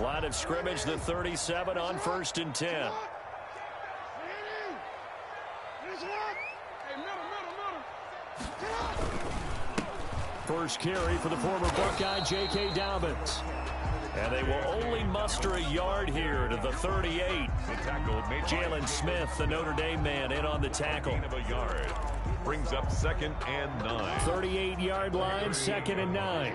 Line of scrimmage, the 37 on 1st and 10. First carry for the former Buckeye, J.K. Dobbins. And they will only muster a yard here to the 38. Jalen Smith, the Notre Dame man, in on the tackle. Of a yard. Brings up 2nd and 9. 38-yard line, 2nd and 9.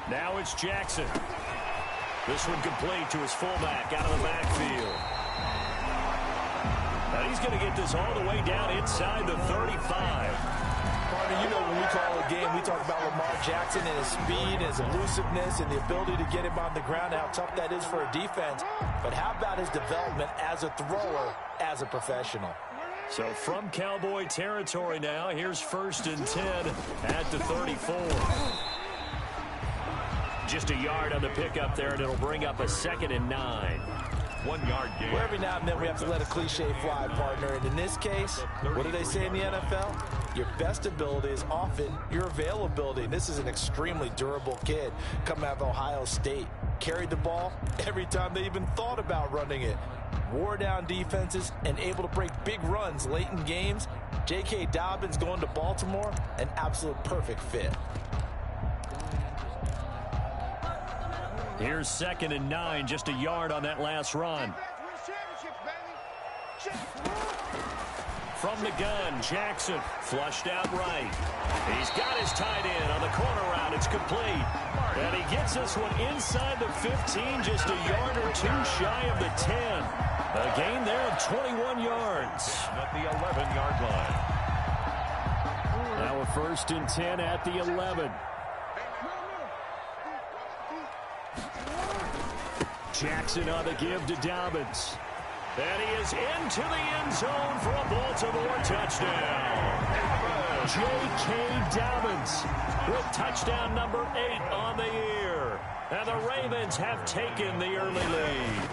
Now it's Jackson. This one complete to his fullback out of the backfield. And he's going to get this all the way down inside the 35. Partner, you know when we call a game, we talk about Lamar Jackson and his speed, his elusiveness, and the ability to get him on the ground, how tough that is for a defense. But how about his development as a thrower, as a professional? So from Cowboy territory now, here's 1st and 10 at the 34. Just a yard on the pickup there, and it'll bring up a 2nd and 9. 1 yard gain. Well, every now and then we have to let a cliche fly, partner. And in this case, what do they say in the NFL? Your best ability is often your availability. And this is an extremely durable kid coming out of Ohio State. Carried the ball every time they even thought about running it. Wore down defenses and able to break big runs late in games. J.K. Dobbins going to Baltimore, an absolute perfect fit. Here's 2nd and 9, just a yard on that last run. From the gun, Jackson flushed out right. He's got his tight end on the corner route. It's complete. And he gets this one inside the 15, just a yard or two shy of the 10. A gain there of 21 yards. At the 11-yard line. Now a 1st and 10 at the 11. Jackson on the give to Dobbins. And he is into the end zone for a Baltimore touchdown. J.K. Dobbins with touchdown number 8 on the year. And the Ravens have taken the early lead.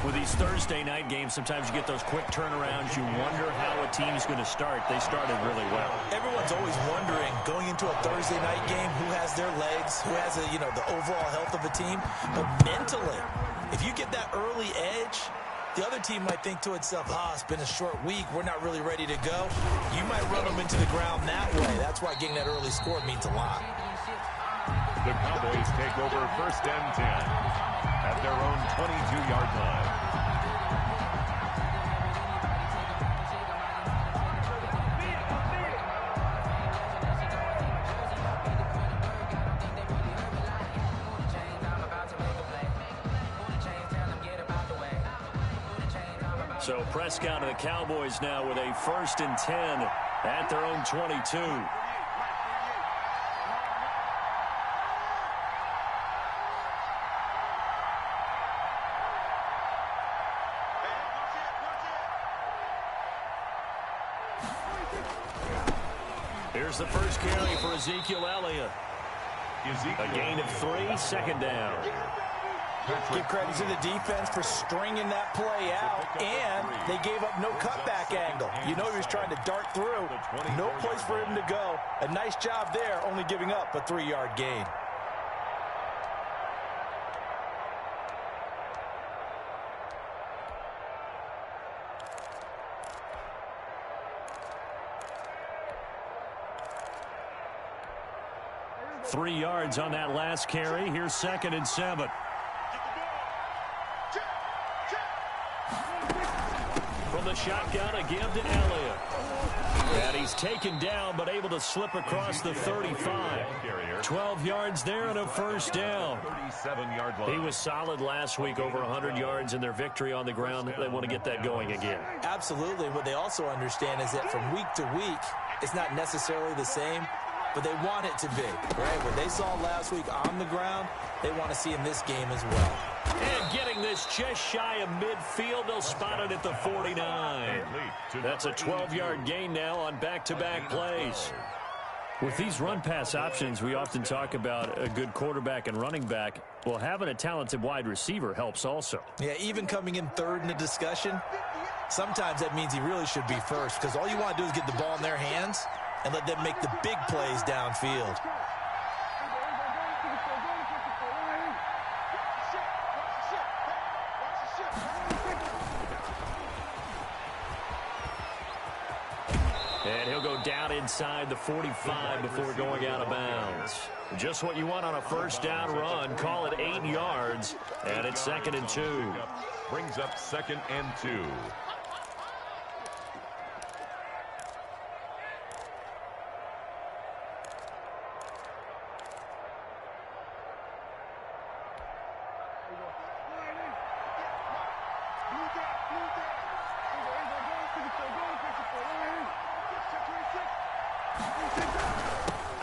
With these Thursday night games, sometimes you get those quick turnarounds. You wonder how a team's going to start. They started really well. Everyone's always wondering, going into a Thursday night game, who has their legs, who has the overall health of a team. But mentally, if you get that early edge, the other team might think to itself, it's been a short week. We're not really ready to go. You might run them into the ground that way. That's why getting that early score means a lot. The Cowboys take over 1st and 10 at their own 22-yard line. So Prescott and the Cowboys now with a 1st and 10 at their own 22. Here's the first carry for Ezekiel Elliott. A gain of 3, 2nd down. Give credit to the defense for stringing that play out, and they gave up no cutback angle. You know he was trying to dart through. No place for him to go. A nice job there, only giving up a 3-yard gain. Three yards on that last carry. Here's 2nd and 7. From the shotgun, a give to Elliott. And he's taken down, but able to slip across the 35. 12 yards there and a 1st down. He was solid last week, over 100 yards in their victory on the ground. They want to get that going again. Absolutely. What they also understand is that from week to week, it's not necessarily the same, but they want it to be, right? What they saw last week on the ground, they want to see in this game as well. And getting this just shy of midfield, they'll spot it at the 49. That's a 12-yard gain now on back-to-back plays. With these run-pass options, we often talk about a good quarterback and running back. Well, having a talented wide receiver helps also. Yeah, even coming in third in the discussion, sometimes that means he really should be first, because all you want to do is get the ball in their hands. and let them make the big plays downfield. And he'll go down inside the 45 before going out of bounds. Just what you want on a first down run. Call it 8 yards, and it's 2nd and 2. Brings up 2nd and 2.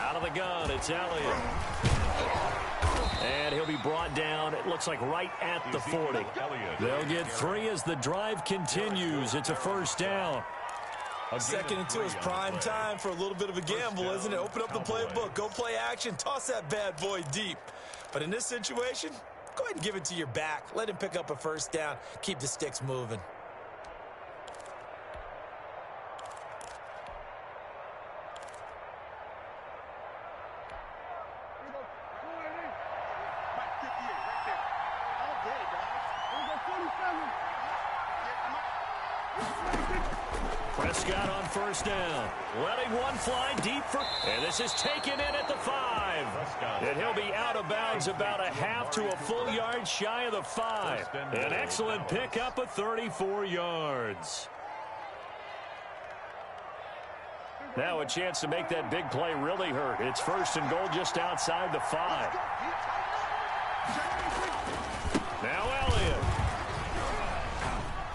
Out of the gun, it's Elliott. And he'll be brought down, it looks like right at the 40. They'll get 3 as the drive continues. It's a first down. 2nd and 2 is prime time for a little bit of a gamble, isn't it? Open up the playbook, go play action, toss that bad boy deep. But in this situation, go ahead and give it to your back. Let him pick up a first down. Keep the sticks moving. Prescott on first down. Letting one fly deep for... And this is taken in at the 5. And he'll be out of bounds about a half to a full yard shy of the 5. An excellent pickup of 34 yards. Now a chance to make that big play really hurt. It's 1st and goal just outside the 5. Now Elliott.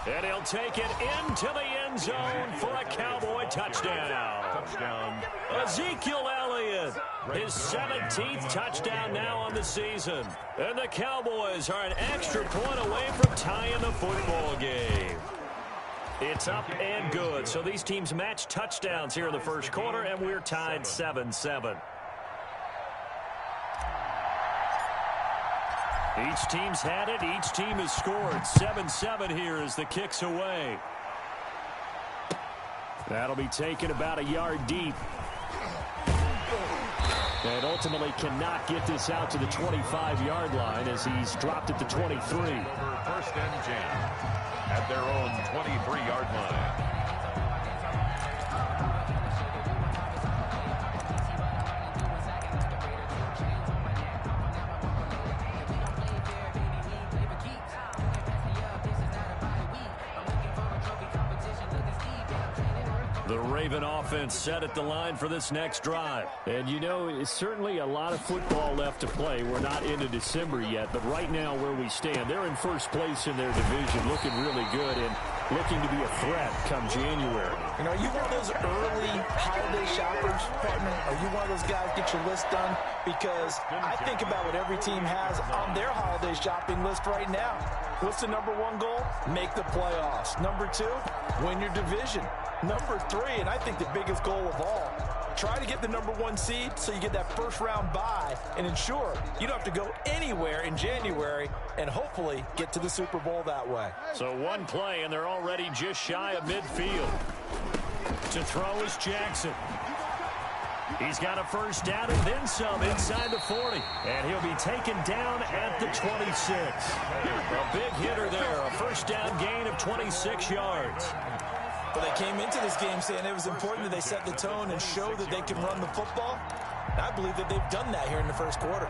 And he'll take it into the end zone for a Cowboy touchdown. Ezekiel Elliott, his 17th touchdown now on the season. And the Cowboys are an extra point away from tying the football game. It's up and good. So these teams match touchdowns here in the first quarter, and we're tied 7-7. Each team's had it. Each team has scored. 7-7 here as the kick's away. That'll be taken about a yard deep. And ultimately cannot get this out to the 25-yard line as he's dropped at the 23. 1st and 10 at their own 23-yard line. The Raven offense set at the line for this next drive. And, you know, it's certainly a lot of football left to play. We're not into December yet, but right now where we stand, they're in first place in their division, looking really good and looking to be a threat come January. And are you one of those early holiday shoppers, partner? Are you one of those guys get your list done? Because I think about what every team has on their holiday shopping list right now. What's the number 1 goal? Make the playoffs. Number 2, win your division. Number 3, and I think the biggest goal of all, try to get the number 1 seed so you get that first round bye and ensure you don't have to go anywhere in January and hopefully get to the Super Bowl that way. So one play, and they're already just shy of midfield. To throw is Jackson. He's got a first down and then some inside the 40. And he'll be taken down at the 26. A big hitter there, a first down gain of 26 yards. But they came into this game saying it was important that they set the tone and show that they can run the football. And I believe that they've done that here in the first quarter.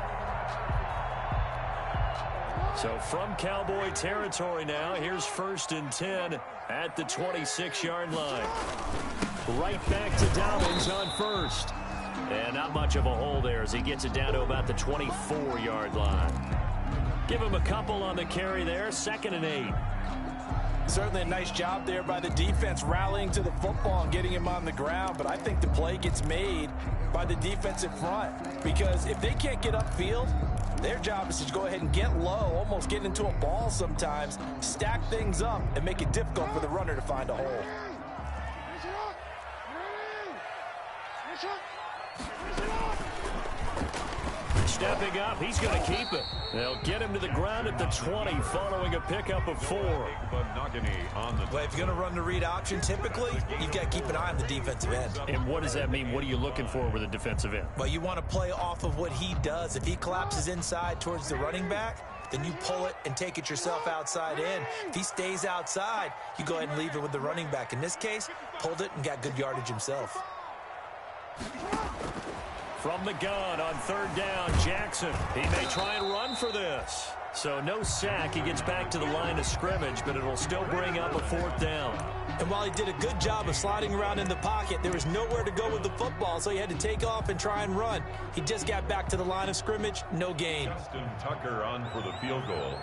So from Cowboy territory now, here's 1st and 10 at the 26-yard line. Right back to Dobbins on first. And not much of a hole there as he gets it down to about the 24-yard line. Give him a couple on the carry there, 2nd and 8. Certainly a nice job there by the defense rallying to the football and getting him on the ground, but I think the play gets made by the defensive front because if they can't get upfield, their job is to go ahead and get low, almost get into a ball sometimes, stack things up, and make it difficult for the runner to find a hole. stepping up. He's going to keep it. They'll get him to the ground at the 20 following a pickup of 4. Well, if you're going to run the read option, typically, you've got to keep an eye on the defensive end. And what does that mean? What are you looking for with a defensive end? Well, you want to play off of what he does. If he collapses inside towards the running back, then you pull it and take it yourself outside in. If he stays outside, you go ahead and leave it with the running back. In this case, pulled it and got good yardage himself. From the gun on 3rd down, Jackson. He may try and run for this. So no sack. He gets back to the line of scrimmage, but it'll still bring up a 4th down. And while he did a good job of sliding around in the pocket, there was nowhere to go with the football, so he had to take off and try and run. He just got back to the line of scrimmage, no gain. Justin Tucker on for the field goal.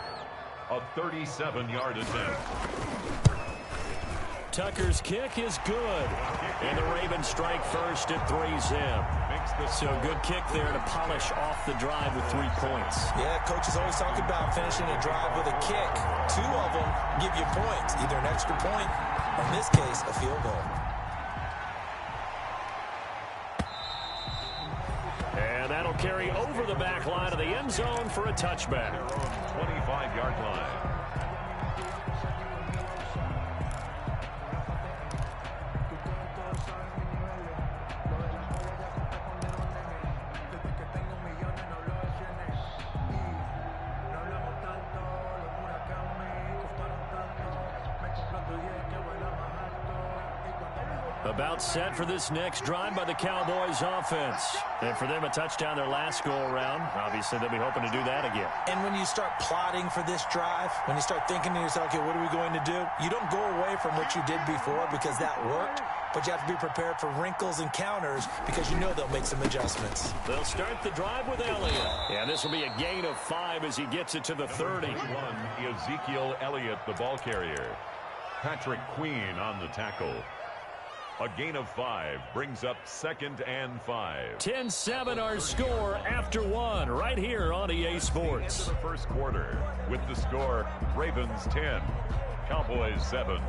A 37-yard attempt. Tucker's kick is good. And the Ravens strike first at 3-zip. So good kick there to polish off the drive with 3 points. Yeah, coaches always talk about finishing a drive with a kick. 2 of them give you points, either an extra point, or in this case, a field goal. And that'll carry over the back line of the end zone for a touchback. 25-yard line. About set for this next drive by the Cowboys offense. And for them, a touchdown their last go-around. Obviously, they'll be hoping to do that again. And when you start plotting for this drive, when you start thinking to yourself, okay, what are we going to do? You don't go away from what you did before because that worked, but you have to be prepared for wrinkles and counters because you know they'll make some adjustments. They'll start the drive with Elliott. And this will be a gain of 5 as he gets it to the 30. Ezekiel Elliott, the ball carrier. Patrick Queen on the tackle. A gain of 5 brings up 2nd and 5. 10-7 our score after 1 right here on EA Sports. Into the first quarter with the score Ravens 10, Cowboys 7.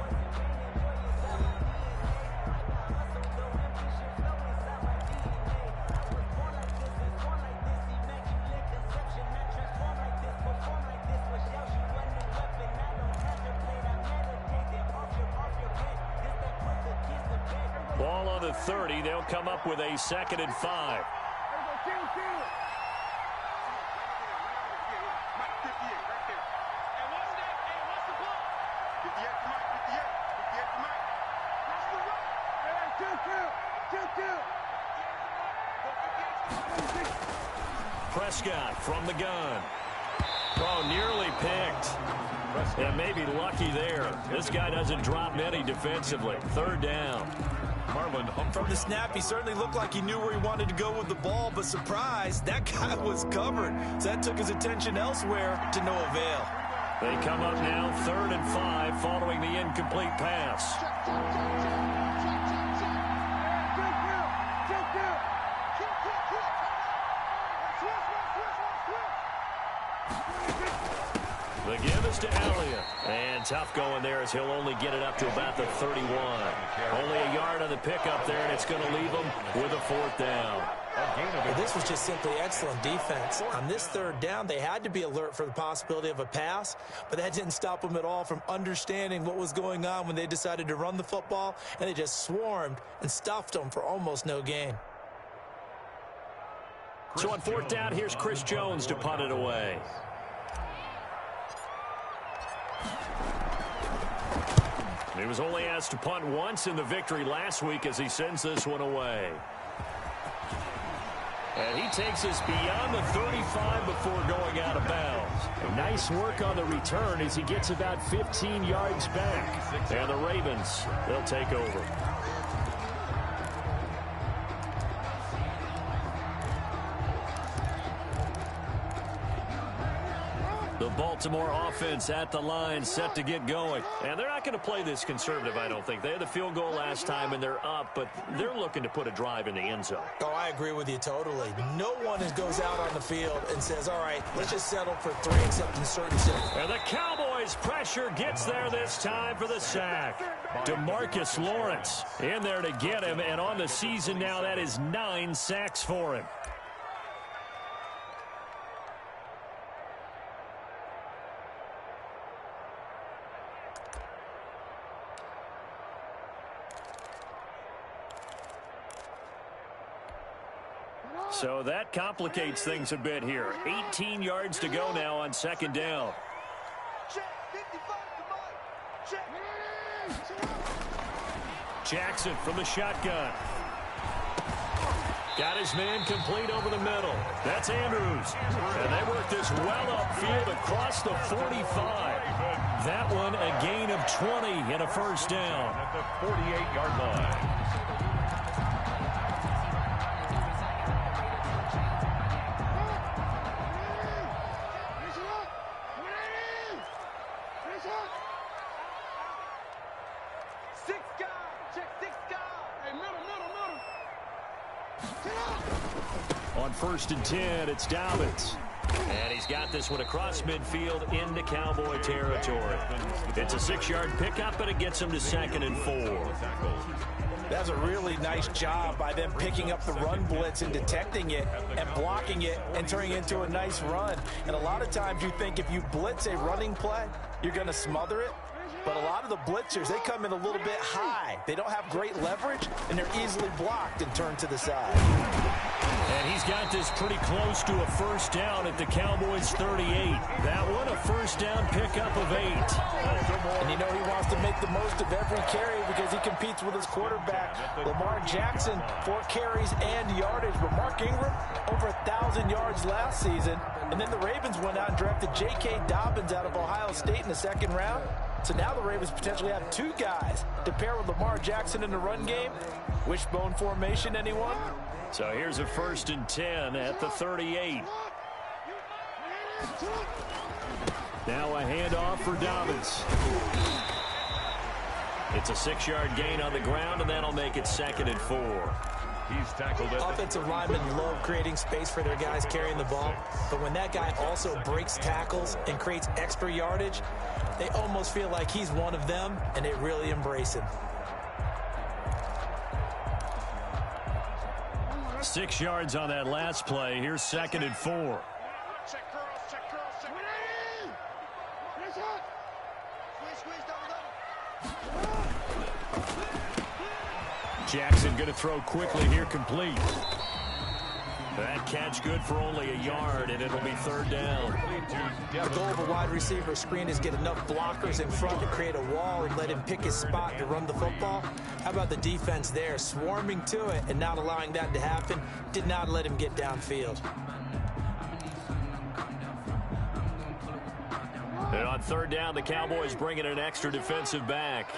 Ball on the 30. They'll come up with a 2nd and 5. Prescott from the gun. Oh, nearly picked. And maybe lucky there. This guy doesn't drop many defensively. 3rd down. From the snap, he certainly looked like he knew where he wanted to go with the ball, but surprise, that guy was covered. So that took his attention elsewhere to no avail. They come up now 3rd and 5 following the incomplete pass. The give is to Elliott. And tough going there as he'll only get it up to about the 31. Only a yard on the pickup there, and it's going to leave him with a 4th down. Well, this was just simply excellent defense. On this 3rd down, they had to be alert for the possibility of a pass, but that didn't stop them at all from understanding what was going on when they decided to run the football, and they just swarmed and stuffed them for almost no gain. So on 4th down, here's Chris Jones to punt it away. He was only asked to punt once in the victory last week as he sends this one away. And he takes us beyond the 35 before going out of bounds. Nice work on the return as he gets about 15 yards back. And the Ravens, they'll take over. The Baltimore offense at the line, set to get going. And they're not going to play this conservative, I don't think. They had the field goal last time, and they're up, but they're looking to put a drive in the end zone. Oh, I agree with you totally. No one goes out on the field and says, all right, let's just settle for 3 except in certain situations. And the Cowboys' pressure gets there this time for the sack. DeMarcus Lawrence in there to get him, and on the season now, that is 9 sacks for him. So that complicates things a bit here. 18 yards to go now on second down. Jackson from the shotgun. Got his man complete over the middle. That's Andrews. And they work this well upfield across the 45. That one a gain of 20 and a first down. At the 48-yard line. On 1st and 10, it's Dobbins. And he's got this one across midfield into Cowboy territory. It's a 6-yard pickup, and it gets him to 2nd and 4. That's a really nice job by them picking up the run blitz and detecting it and blocking it and turning it into a nice run. And a lot of times you think if you blitz a running play, you're going to smother it. But a lot of the blitzers, they come in a little bit high. They don't have great leverage, and they're easily blocked and turned to the side. And he's got this pretty close to a first down at the Cowboys' 38. That one a first down pickup of 8. And you know he wants to make the most of every carry because he competes with his quarterback, Lamar Jackson, 4 carries and yardage. But Mark Ingram, over 1,000 yards last season. And then the Ravens went out and drafted J.K. Dobbins out of Ohio State in the 2nd round. So now the Ravens potentially have 2 guys to pair with Lamar Jackson in the run game. Wishbone formation, anyone? So here's a 1st and 10 at the 38. Now a handoff for Dobbins. It's a 6-yard gain on the ground, and that'll make it 2nd and 4. He's tackled it. Offensive linemen love creating space for their guys carrying the ball, but when that guy also breaks tackles and creates extra yardage, they almost feel like he's one of them, and they really embrace him. 6 yards on that last play. Here's 2nd and 4. Jackson going to throw quickly here, complete. That catch good for only a yard, and it'll be 3rd down. The goal of a wide receiver screen is get enough blockers in front to create a wall and let him pick his spot to run the football. How about the defense there, swarming to it and not allowing that to happen? Did not let him get downfield. And on 3rd down, the Cowboys bring in an extra defensive back.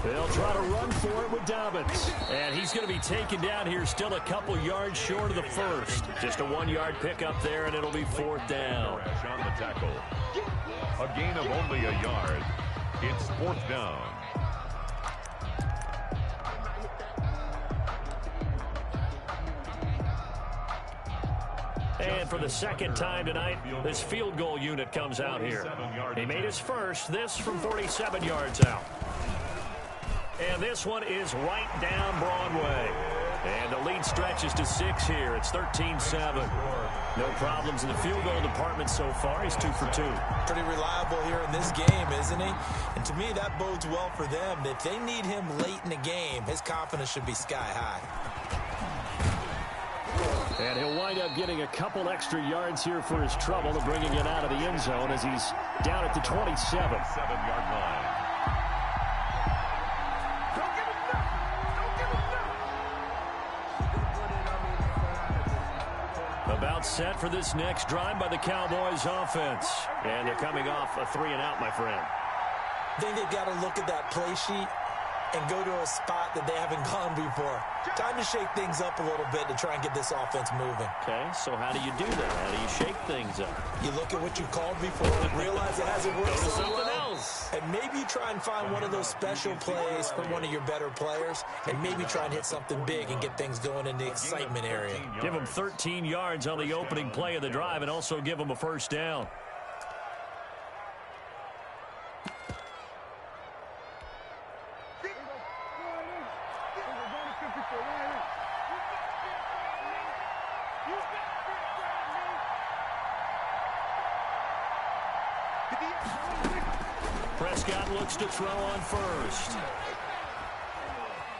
They'll try to run for it with Dobbins. And he's going to be taken down here, still a couple yards short of the first. Just a 1-yard pickup there, and it'll be 4th down. On the tackle. A gain of only a yard. It's 4th down. And for the 2nd time tonight, this field goal unit comes out here. He made his first, this from 47 yards out. And this one is right down Broadway. And the lead stretches to 6 here. It's 13-7. No problems in the field goal department so far. He's 2 for 2. Pretty reliable here in this game, isn't he? And to me, that bodes well for them. If they need him late in the game, his confidence should be sky high. And he'll wind up getting a couple extra yards here for his trouble and bringing it out of the end zone as he's down at the 27. 7-yard line. About set for this next drive by the Cowboys offense. And they're coming off a 3-and-out, my friend. I think they've got to look at that play sheet and go to a spot that they haven't gone before. Time to shake things up a little bit to try and get this offense moving. Okay, so how do you do that? How do you shake things up? You look at what you called before and realize it hasn't worked Go to so something well. else. And maybe you try and find one of those special plays from one of your better players and maybe try and hit something big and get things going in the excitement area. Give them 13 yards on the opening play of the drive and also give them a first down. Prescott looks to throw on first.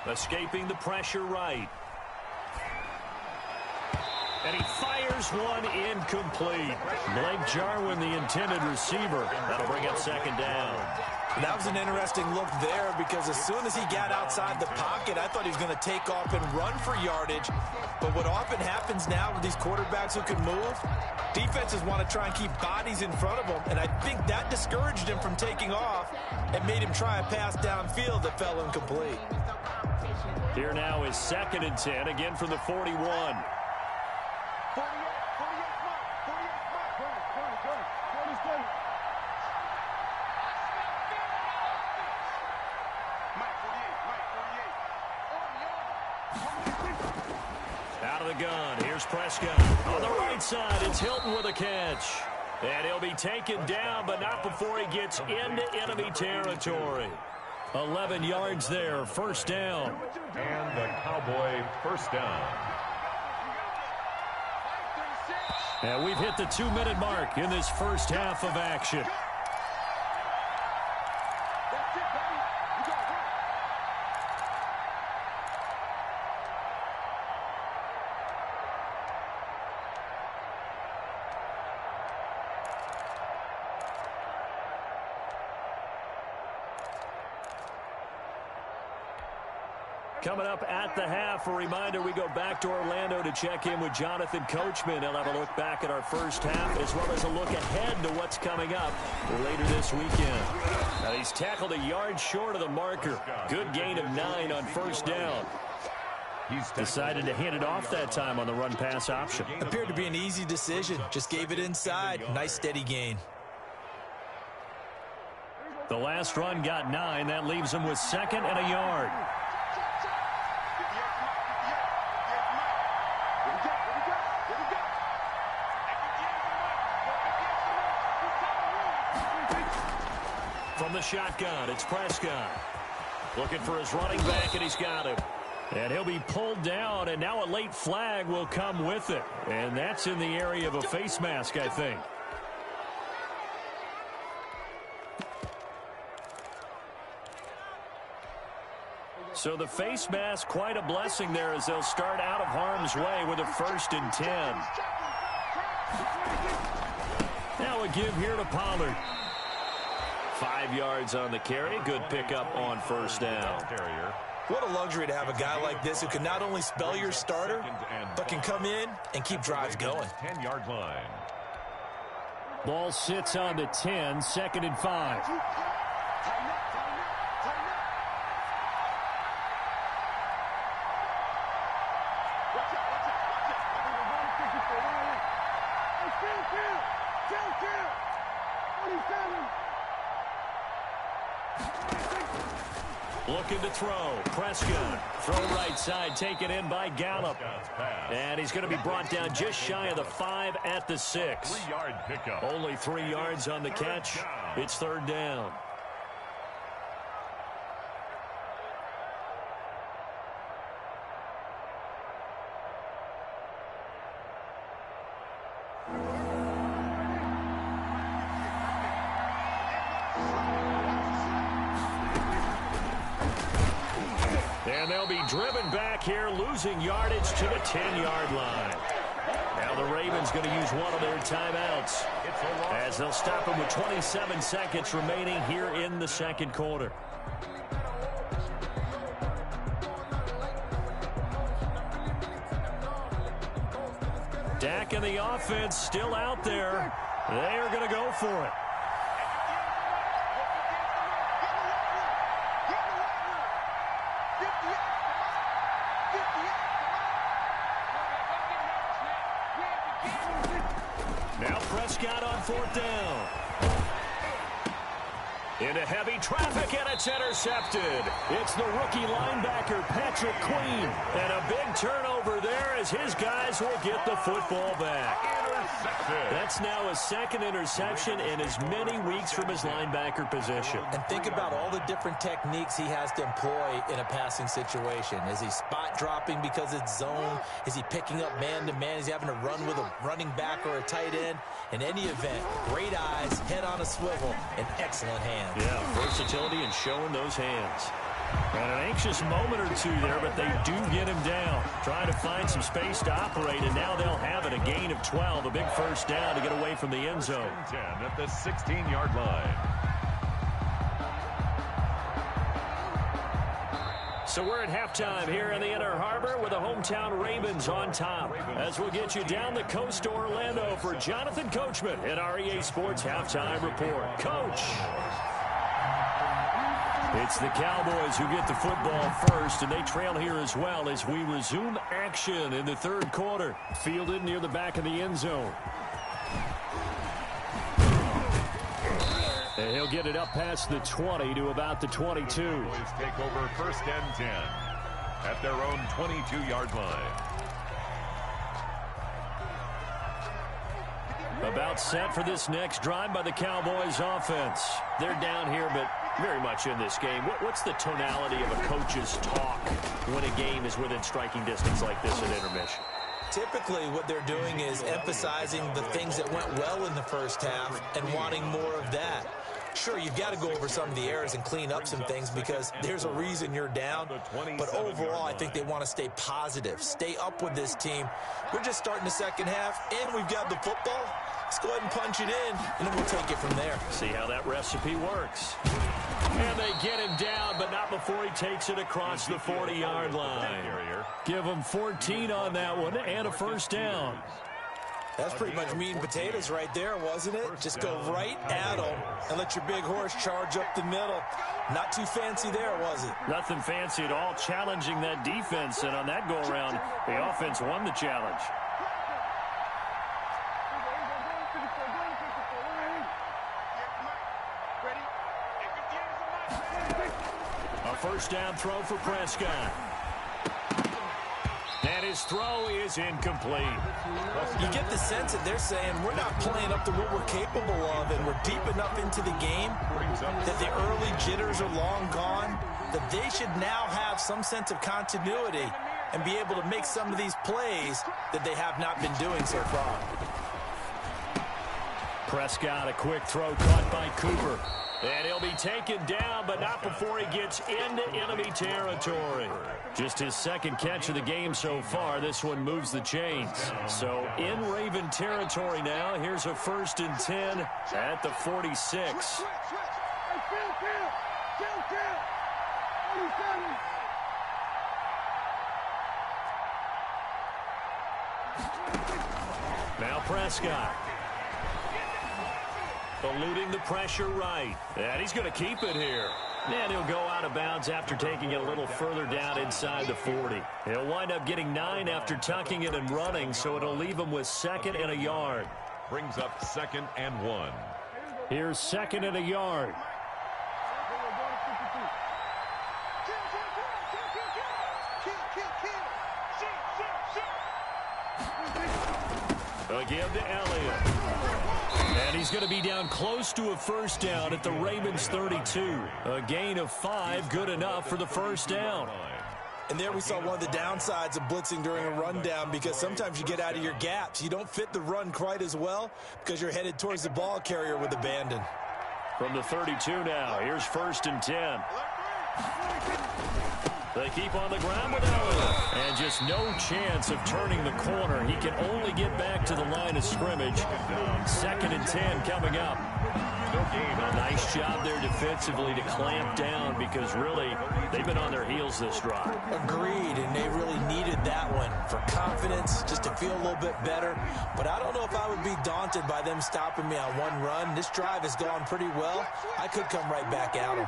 Escaping the pressure right. And he fires one incomplete. Blake Jarwin, the intended receiver. That'll bring up second down. That was an interesting look there because as soon as he got outside the pocket, I thought he was going to take off and run for yardage. But what often happens now with these quarterbacks who can move, defenses want to try and keep bodies in front of them, and I think that discouraged him from taking off and made him try a pass downfield that fell incomplete. Here now is 2nd and 10, again from the 41. Out of the gun, here's Prescott. On the right side, it's Hilton with a catch. And he'll be taken down, but not before he gets into enemy territory. 11 yards there, first down. And the Cowboy first down. And we've hit the 2-minute mark in this first half of action. Coming up at the half, a reminder, we go back to Orlando to check in with Jonathan Coachman. He'll have a look back at our first half as well as a look ahead to what's coming up later this weekend. Now, he's tackled a yard short of the marker. Good gain of 9 on first down. He's decided to hand it off that time on the run-pass option. Appeared to be an easy decision. Just gave it inside. Nice steady gain. The last run got 9. That leaves him with 2nd and a yard. From the shotgun, it's Prescott. Looking for his running back, and he's got him. And he'll be pulled down, and now a late flag will come with it. And that's in the area of a face mask, I think. So the face mask, quite a blessing there as they'll start out of harm's way with a 1st and 10. Now a give here to Pollard. 5 yards on the carry. Good pickup on first down. What a luxury to have a guy like this who can not only spell your starter, but can come in and keep drives going. 10-yard line. Ball sits on the 10, 2nd and 5. Looking to throw. Prescott. Throw right side. Taken in by Gallup. And he's going to be brought down just shy of the 5 at the 6. 3-yard pickup. Only 3 yards on the catch. It's 3rd down. And they'll be driven back here, losing yardage to the 10-yard line. Now the Ravens going to use one of their timeouts as they'll stop him with 27 seconds remaining here in the 2nd quarter. Dak and the offense still out there. They are going to go for it. Now Prescott on 4th down. Into heavy traffic, and it's intercepted. It's the rookie linebacker, Patrick Queen. And a big turnover there as his guys will get the football back. That's now a 2nd interception in as many weeks from his linebacker position. And think about all the different techniques he has to employ in a passing situation. Is he spot dropping because it's zone? Is he picking up man-to-man? Is he having to run with a running back or a tight end? In any event, great eyes, head on a swivel, and excellent hands. Yeah, versatility and showing those hands. And an anxious moment or two there, but they do get him down. Trying to find some space to operate, and now they'll have it. A gain of 12, a big first down to get away from the end zone. 10 at the 16-yard line. So we're at halftime here in the Inner Harbor with the hometown Ravens on top. As we'll get you down the coast to Orlando for Jonathan Coachman at our EA Sports Halftime Report. Coach! It's the Cowboys who get the football first, and they trail here as well as we resume action in the third quarter. Fielded near the back of the end zone. And he'll get it up past the 20 to about the 22. Cowboys take over first and 10 at their own 22-yard line. About set for this next drive by the Cowboys offense. They're down here, but very much in this game. What's the tonality of a coach's talk when a game is within striking distance like this at intermission? Typically, what they're doing is emphasizing the things that went well in the first half and wanting more of that. Sure, you've got to go over some of the errors and clean up some things because there's a reason you're down. But overall, I think they want to stay positive, stay up with this team. We're just starting the second half, and we've got the football. Let's go ahead and punch it in, and then we'll take it from there. See how that recipe works. And they get him down, but not before he takes it across the 40-yard line. Give him 14 on that one and a first down. That's pretty much meat and potatoes right there, wasn't it? Just go right at them and let your big horse charge up the middle. Not too fancy there, was it? Nothing fancy at all, challenging that defense. And on that go-around, the offense won the challenge. A first down throw for Prescott. And his throw is incomplete. You get the sense that they're saying we're not playing up to what we're capable of, and we're deep enough into the game that the early jitters are long gone, that they should now have some sense of continuity and be able to make some of these plays that they have not been doing so far. Prescott, a quick throw caught by Cooper. And he'll be taken down, but not before he gets into enemy territory. Just his second catch of the game so far. This one moves the chains. So in Raven territory now. Here's a first and 10 at the 46. Now Prescott. Eluding the pressure right. And he's going to keep it here. And he'll go out of bounds after taking it a little further down inside the 40. He'll wind up getting 9 after tucking it and running, so it'll leave him with second and a yard. Brings up second and 1. Here's second and a yard. A give to Elliott. And he's going to be down close to a first down at the Ravens 32. A gain of 5, good enough for the first down. And there we saw one of the downsides of blitzing during a rundown, because sometimes you get out of your gaps. You don't fit the run quite as well because you're headed towards the ball carrier with abandon. From the 32 now, here's first and 10. They keep on the ground with Elliott. And just no chance of turning the corner. He can only get back to the line of scrimmage. Second and 10 coming up. A nice job there defensively to clamp down, because really they've been on their heels this drive. Agreed, and they really needed that one for confidence, just to feel a little bit better. But I don't know if I would be daunted by them stopping me on one run. This drive has gone pretty well. I could come right back at them.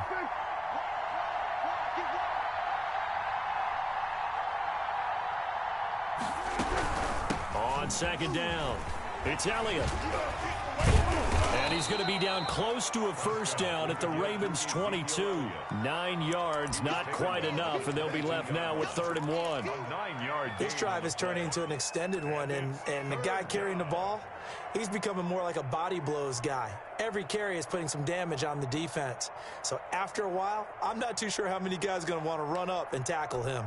On second down, it's Elliott. And he's going to be down close to a first down at the Ravens 22. 9 yards, not quite enough, and they'll be left now with 3rd and 1. This drive is turning into an extended one, and the guy carrying the ball, he's becoming more like a body blows guy. Every carry is putting some damage on the defense. So after a while, I'm not too sure how many guys are going to want to run up and tackle him.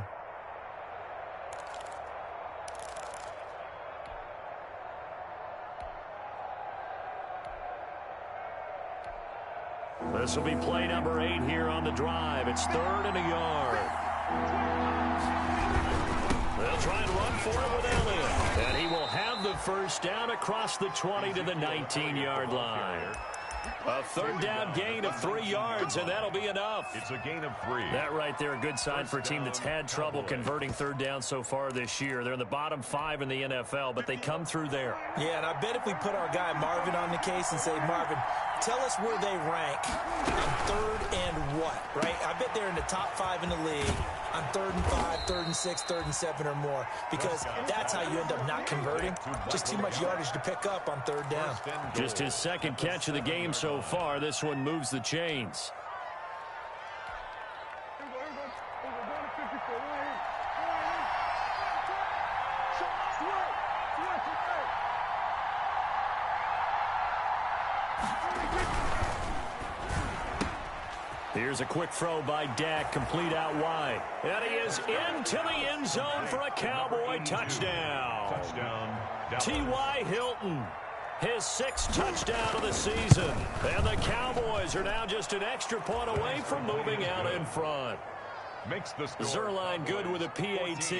This will be play number 8 here on the drive. It's 3rd and a yard. They'll try and run for it with Elliott. And he will have the first down across the 20 to the 19-yard line. A 3rd down gain of 3 yards, and that'll be enough. It's a gain of 3. That right there, a good sign for a team that's had trouble converting 3rd down so far this year. They're in the bottom 5 in the NFL, but they come through there. Yeah, and I bet if we put our guy Marvin on the case and say, Marvin, tell us where they rank on 3rd and what, right? I bet they're in the top 5 in the league on 3rd and 5, 3rd and 6, 3rd and 7 or more, because that's how you end up not converting. Just too much yardage to pick up on 3rd down. Just his 2nd catch of the game so far. This one moves the chains. Here's a quick throw by Dak, complete out wide. And he is into the end zone for a Cowboy touchdown. T.Y. Hilton, his 6th touchdown of the season. And the Cowboys are now just an extra point away from moving out in front. Makes the score. Zerline good with a PAT.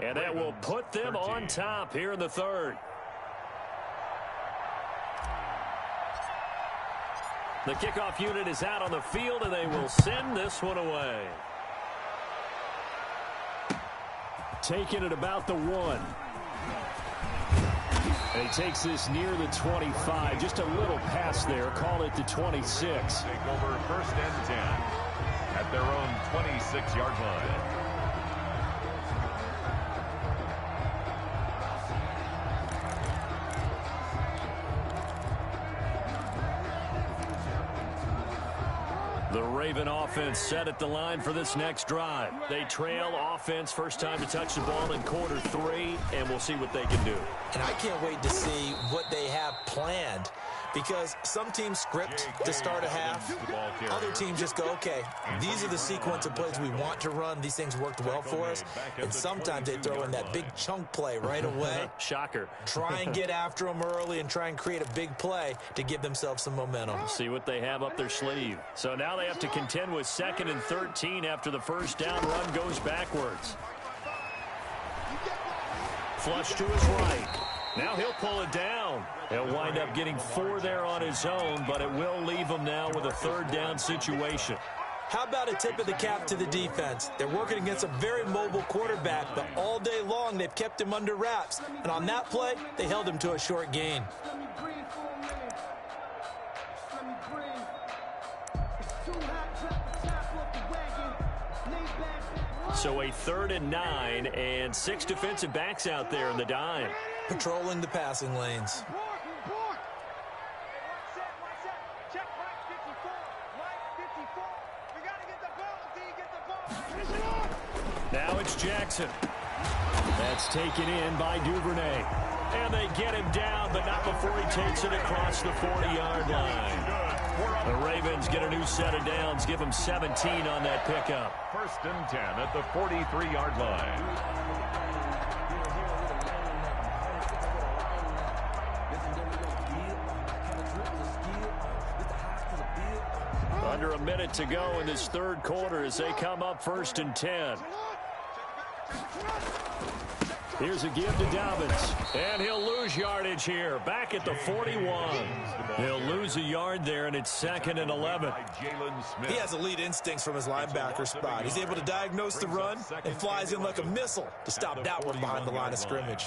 And that will put them on top here in the 3rd. The kickoff unit is out on the field, and they will send this one away. Taking it about the 1. And he takes this near the 25. Just a little pass there. Call it the 26. Take over 1st and 10 at their own 26-yard line. The Raven offense set at the line for this next drive. They trail offense, first time to touch the ball in quarter 3, and we'll see what they can do. And I can't wait to see what they have planned, because some teams script to start a half. Other teams just go, okay, these are the sequence of plays we want to run. These things worked well for us. And sometimes they throw in that big chunk play right away. Shocker. Try and get after them early and try and create a big play to give themselves some momentum. See what they have up their sleeve. So now they have to contend with 2nd and 13 after the first down run goes backwards. Flush to his right. Now he'll pull it down. He'll wind up getting 4 there on his own, but it will leave him now with a 3rd down situation. How about a tip of the cap to the defense? They're working against a very mobile quarterback, but all day long they've kept him under wraps. And on that play, they held him to a short gain. So a 3rd and 9 and 6 defensive backs out there in the dime. Patrolling the passing lanes. Now it's Jackson. That's taken in by Duvernay. And they get him down, but not before he takes it across the 40-yard line. The Ravens get a new set of downs, give them 17 on that pickup. 1st and 10 at the 43-yard line. Under a minute to go in this 3rd quarter as they come up 1st and 10. Here's a give to Dobbins, and he'll lose yardage here. Back at the 41. He'll lose a yard there, and it's 2nd and 11. He has elite instincts from his linebacker spot. He's able to diagnose the run and flies in like a missile to stop that one behind the line of scrimmage.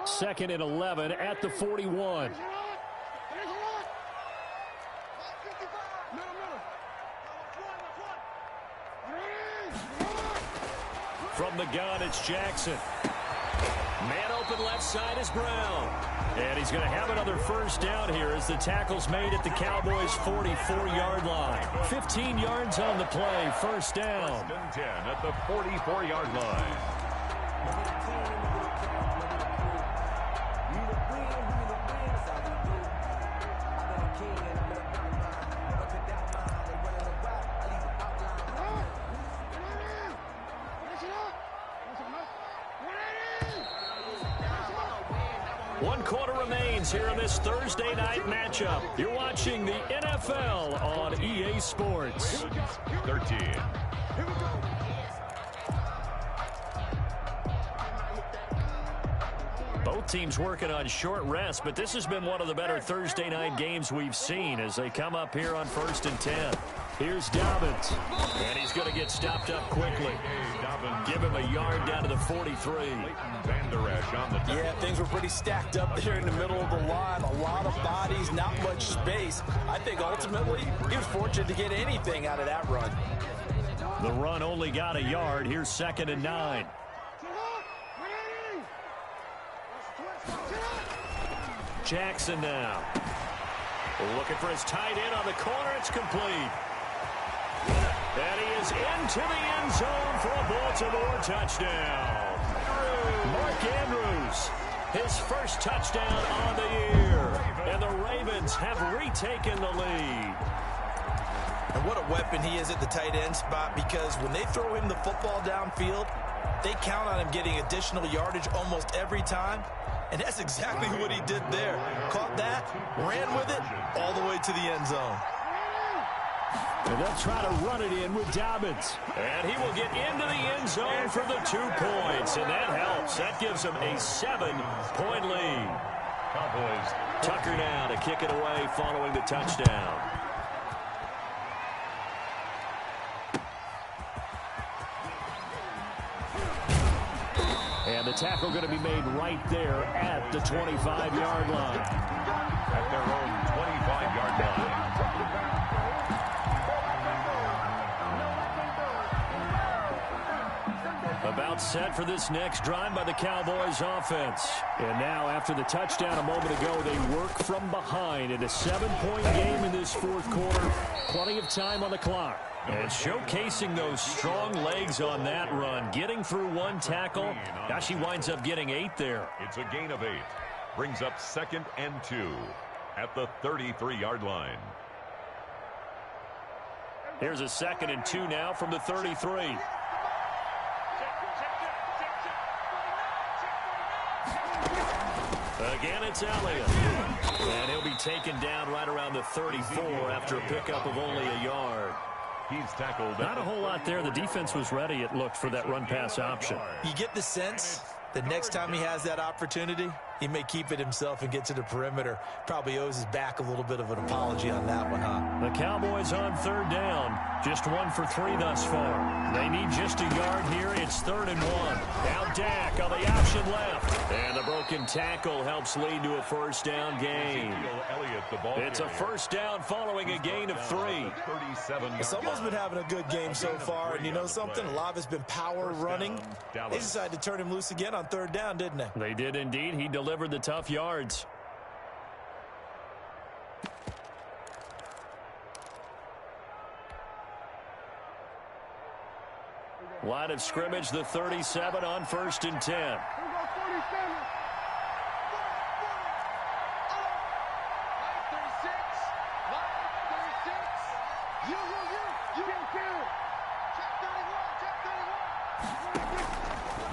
2nd and 11 at the 41. From the gun, it's Jackson. Man open left side is Brown. And he's going to have another first down here as the tackle's made at the Cowboys' 44-yard line. 15 yards on the play, first down. 1st and 10 at the 44-yard line. 1 quarter remains here in this Thursday night matchup. You're watching the NFL on EA Sports. 13. Both teams working on short rest, but this has been one of the better Thursday night games we've seen as they come up here on 1st and 10. Here's Dobbins, and he's going to get stopped up quickly. Give him a yard down to the 43. Yeah, things were pretty stacked up there in the middle of the line. A lot of bodies, not much space. I think ultimately he was fortunate to get anything out of that run. The run only got a yard. Here's 2nd and 9. Jackson now. Looking for his tight end on the corner. It's complete. And he is into the end zone for a Baltimore touchdown. Mark Andrews, his first touchdown on the year. And the Ravens have retaken the lead. And what a weapon he is at the tight end spot, because when they throw him the football downfield, they count on him getting additional yardage almost every time. And that's exactly what he did there. Caught that, ran with it, all the way to the end zone. And they'll try to run it in with Dobbins. And he will get into the end zone for the 2 points. And that helps. That gives him a 7-point lead. Cowboys. Tucker now to kick it away following the touchdown. And the tackle going to be made right there at the 25-yard line. At their own 25-yard line. About set for this next drive by the Cowboys offense. And now after the touchdown a moment ago, they work from behind in a 7-point game in this 4th quarter. Plenty of time on the clock. And showcasing those strong legs on that run. Getting through 1 tackle. Now she winds up getting 8 there. It's a gain of 8. Brings up 2nd and 2 at the 33-yard line. Here's a 2nd and 2 now from the 33. Again, it's Elliott. And he'll be taken down right around the 34 after a pickup of only a yard. He's tackled. Not a whole lot there. The defense was ready, it looked, for that run-pass option. You get the sense the next time he has that opportunity, he may keep it himself and get to the perimeter. Probably owes his back a little bit of an apology on that one, huh? The Cowboys on 3rd down. Just 1 for 3 thus far. They need just a yard here. It's 3rd and 1. Now Dak on the option left. And the broken tackle helps lead to a 1st down gain. It's a 1st down following a gain of 3. Someone's been having a good game so far, and you know something? A lot of it's been power running. They decided to turn him loose again on 3rd down, didn't they? They did indeed. He delivered the tough yards. Line of scrimmage, the 37 on 1st and 10.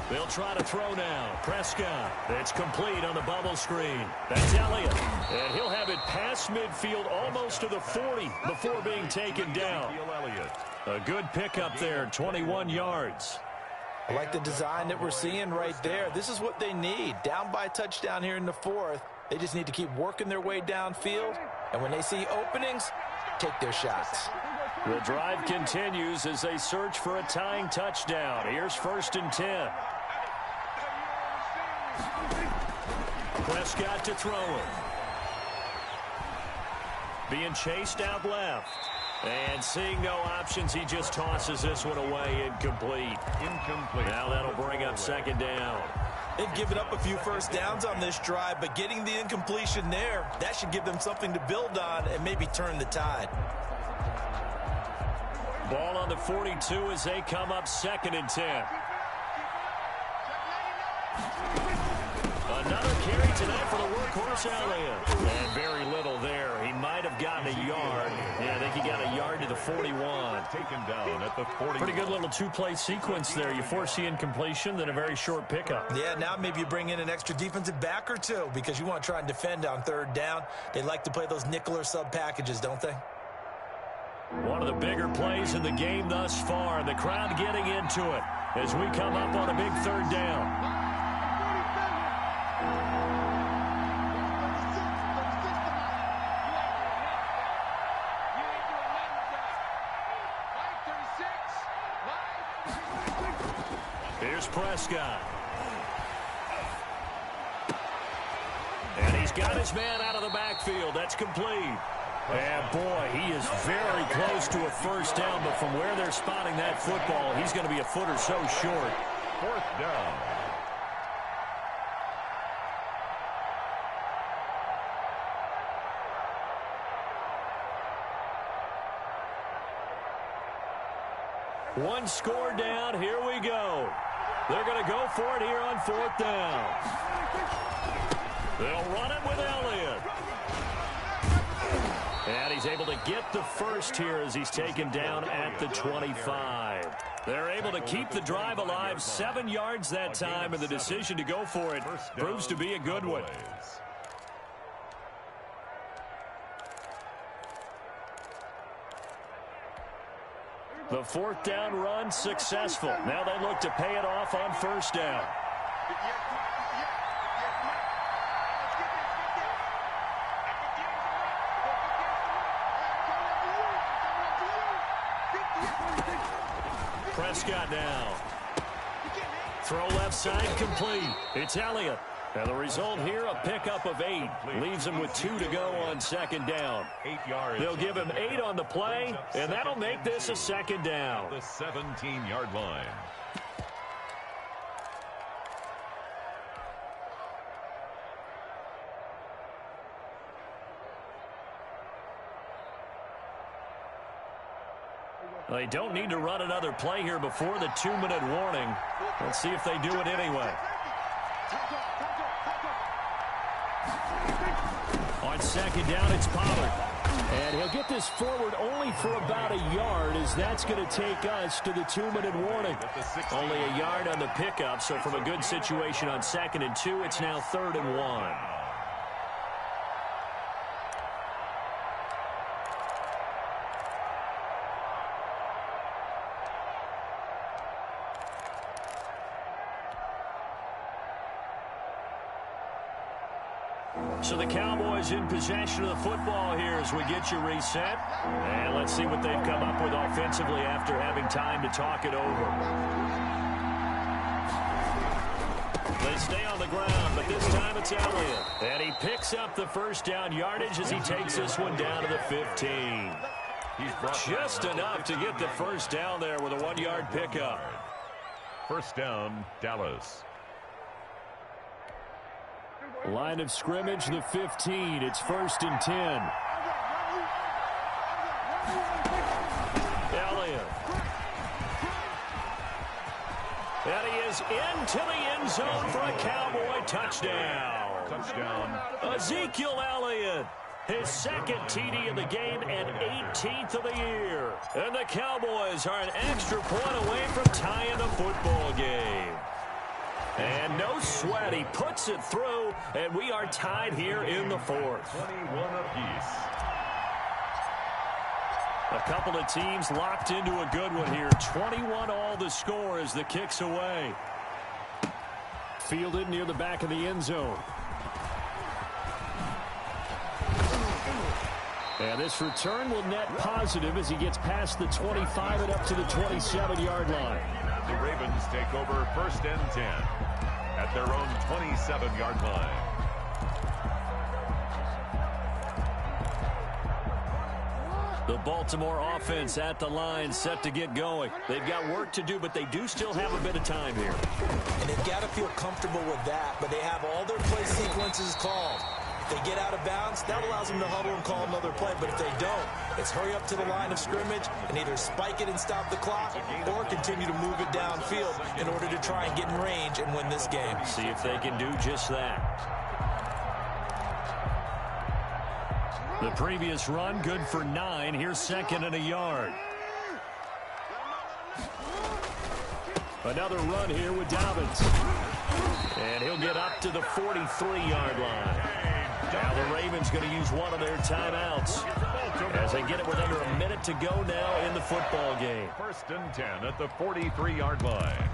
They'll try to throw now. Prescott. It's complete on the bubble screen. That's Elliott. And he'll have it past midfield almost to the 40 before being taken down. A good pickup there, 21 yards. I like the design that we're seeing right there. This is what they need. Down by a touchdown here in the 4th. They just need to keep working their way downfield. And when they see openings, take their shots. The drive continues as they search for a tying touchdown. Here's 1st and 10. Prescott to throw it. Being chased out left. And seeing no options, he just tosses this one away. Incomplete. Now that'll bring up 2nd down. They've given up a few 1st downs on this drive, but getting the incompletion there, that should give them something to build on and maybe turn the tide. Ball on the 42 as they come up 2nd and 10. Another carry tonight for the workhorse Elliott. And very little there. He might have gotten a yard. Yeah, I think he got a yard to the 41. Taken down at the 41. Pretty good little two-play sequence there. You force the incompletion, then a very short pickup. Yeah, now maybe you bring in an extra defensive back or two because you want to try and defend on third down. They like to play those nickel or sub packages, don't they? One of the bigger plays in the game thus far. The crowd getting into it as we come up on a big third down. Here's Prescott. And he's got his man out of the backfield. That's complete. And, boy, he is very close to a first down, but from where they're spotting that football, he's going to be a foot or so short. Fourth down. One score down. Here we go. They're going to go for it here on fourth down. They'll run it with Elliott. And he's able to get the first here as he's taken down at the 25. They're able to keep the drive alive, 7 yards that time, and the decision to go for it proves to be a good one. The fourth down run successful. Now they look to pay it off on first down. Prescott now. Throw left side complete. It's Elliott. And the result here, a pickup of 8. Leaves him with 2 to go on second down. 8 yards. They'll give him 8 on the play, and that'll make this a second down. The 17-yard line. They don't need to run another play here before the 2-minute warning. Let's see if they do it anyway. On second down, it's Pollard. And he'll get this forward only for about a yard, as that's going to take us to the 2-minute warning. Only a yard on the pickup, so from a good situation on 2nd and 2, it's now 3rd and 1. So the Cowboys in possession of the football here as we get you reset. And let's see what they've come up with offensively after having time to talk it over. They stay on the ground, but this time it's Elliott. And he picks up the first down yardage as he takes this one down to the 15. Just enough to get the first down there with a 1-yard pickup. First down, Dallas. Line of scrimmage, the 15. It's 1st and 10. Elliott. And he is into the end zone for a Cowboy touchdown. Touchdown. Ezekiel Elliott. His 2nd TD of the game and 18th of the year. And the Cowboys are an extra point away from tying the football game. And no sweat, he puts it through, and we are tied here in the 4th. 21 apiece. A couple of teams locked into a good one here. 21 all the score as the kick's away. Fielded near the back of the end zone. And this return will net positive as he gets past the 25 and up to the 27-yard line. The Ravens take over 1st and 10 at their own 27-yard line. The Baltimore offense at the line set to get going. They've got work to do, but they do still have a bit of time here. And they've got to feel comfortable with that, but they have all their play sequences called. If they get out of bounds, that allows them to huddle and call another play. But if they don't, it's hurry up to the line of scrimmage and either spike it and stop the clock or continue to move it downfield in order to try and get in range and win this game. See if they can do just that. The previous run, good for 9. Here's second and a yard. Another run here with Dobbins. And he'll get up to the 43-yard line. Now the Ravens going to use one of their timeouts as they get it with under a minute to go now in the football game. 1st and 10 at the 43-yard line.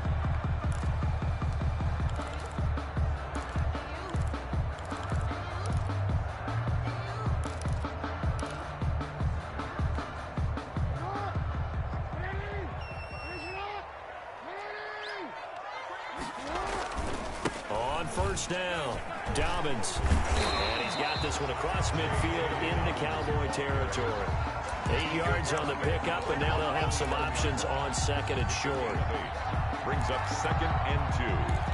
On first down, Dobbins. And he's got this one across midfield into Cowboy territory. 8 yards on the pickup, and now they'll have some options on second and short. Brings up 2nd and 2.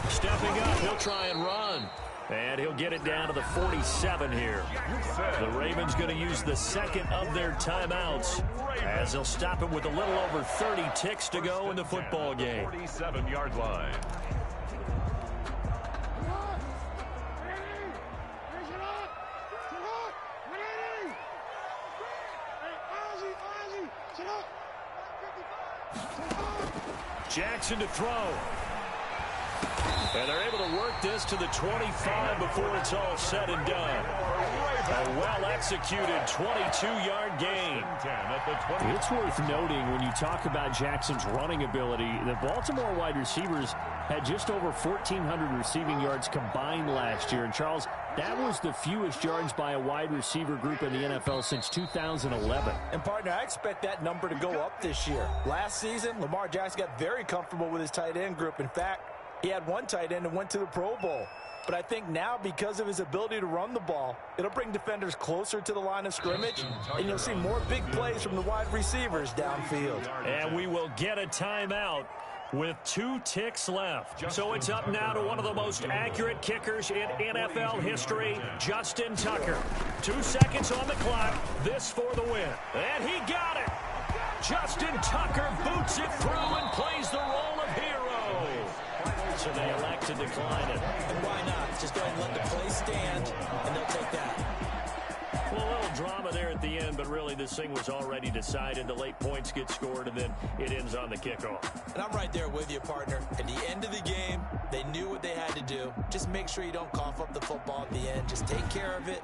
Stepping up, he'll try and run. And he'll get it down to the 47 here. The Ravens going to use the second of their timeouts as they'll stop it with a little over 30 ticks to go in the football game. 47-yard line. Jackson to throw. And they're able to work this to the 25 before it's all said and done. A well-executed 22-yard gain. It's worth noting when you talk about Jackson's running ability, the Baltimore wide receivers had just over 1,400 receiving yards combined last year. And, Charles, that was the fewest yards by a wide receiver group in the NFL since 2011. And, partner, I expect that number to go up this year. Last season, Lamar Jackson got very comfortable with his tight end group. In fact, he had one tight end and went to the Pro Bowl. But I think now, because of his ability to run the ball, it'll bring defenders closer to the line of scrimmage, and you'll see more big plays from the wide receivers downfield. And we will get a timeout with 2 ticks left. So it's up now to one of the most accurate kickers in NFL history, Justin Tucker. 2 seconds on the clock. This for the win. And he got it. Justin Tucker boots it through and plays the role of hero. So they elect to decline it. And why not? Just go ahead and let the play stand, and they'll take that. Well, a little drama there at the end, but really this thing was already decided. The late points get scored, and then it ends on the kickoff. And I'm right there with you, partner. At the end of the game, they knew what they had to do. Just make sure you don't cough up the football at the end. Just take care of it.